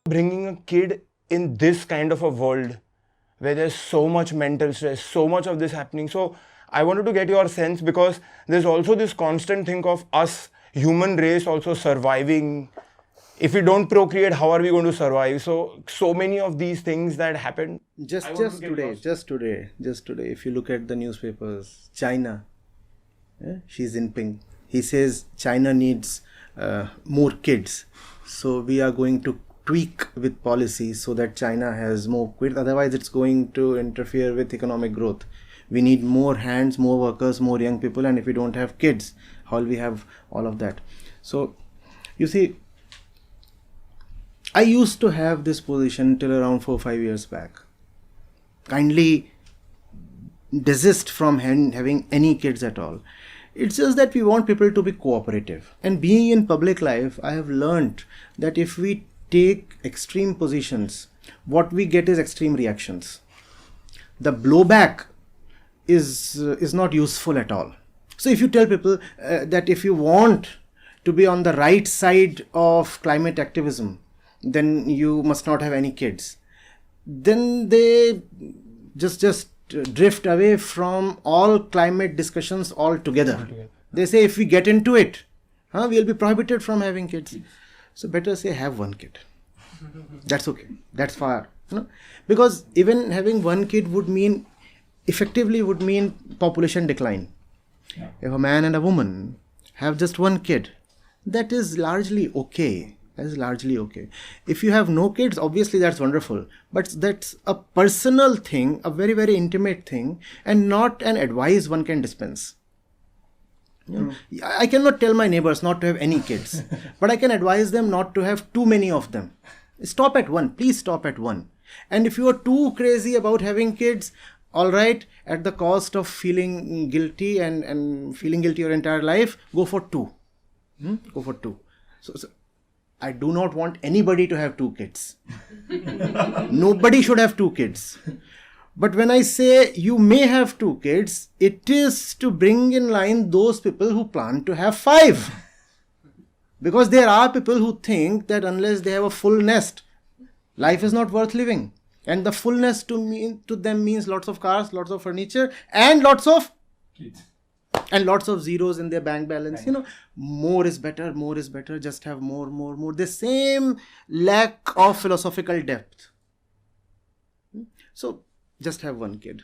Bringing a kid in this kind of a world where there's so much mental stress, so much of this happening. So I wanted to get your sense, because there's also this constant thing of us, human race, also surviving. If we don't procreate, how are we going to survive? So many of these things that happen. Just today, if you look at the newspapers, China, Xi Jinping, he says China needs more kids. So we are going to tweak with policies so that China has more kids. Otherwise, it's going to interfere with economic growth. We need more hands, more workers, more young people. And if we don't have kids, how will we have all of that? So, you see, I used to have this position till around 4-5 years back. Kindly desist from having any kids at all. It's just that we want people to be cooperative. And being in public life, I have learned that if we take extreme positions, what we get is extreme reactions. The blowback is not useful at all. So if you tell people that if you want to be on the right side of climate activism, then you must not have any kids, then they just drift away from all climate discussions altogether. They say if we get into it, we'll be prohibited from having kids. So better say have one kid. That's okay. That's far. Because even having one kid would mean population decline. Yeah. If a man and a woman have just one kid, that is largely okay. If you have no kids, obviously that's wonderful. But that's a personal thing, a very, very intimate thing, and not an advice one can dispense. I cannot tell my neighbors not to have any kids, but I can advise them not to have too many of them. Stop at one. Please stop at one. And if you are too crazy about having kids, all right, at the cost of feeling guilty and feeling guilty your entire life, go for two. Go for two. So I do not want anybody to have 2 kids. Nobody should have 2 kids. But when I say you may have 2 kids, it is to bring in line those people who plan to have 5. Because there are people who think that unless they have a full nest, life is not worth living. And the fullness to them means lots of cars, lots of furniture, and lots of kids. And lots of zeros in their bank balance. More is better, just have more. The same lack of philosophical depth. So, just have one kid.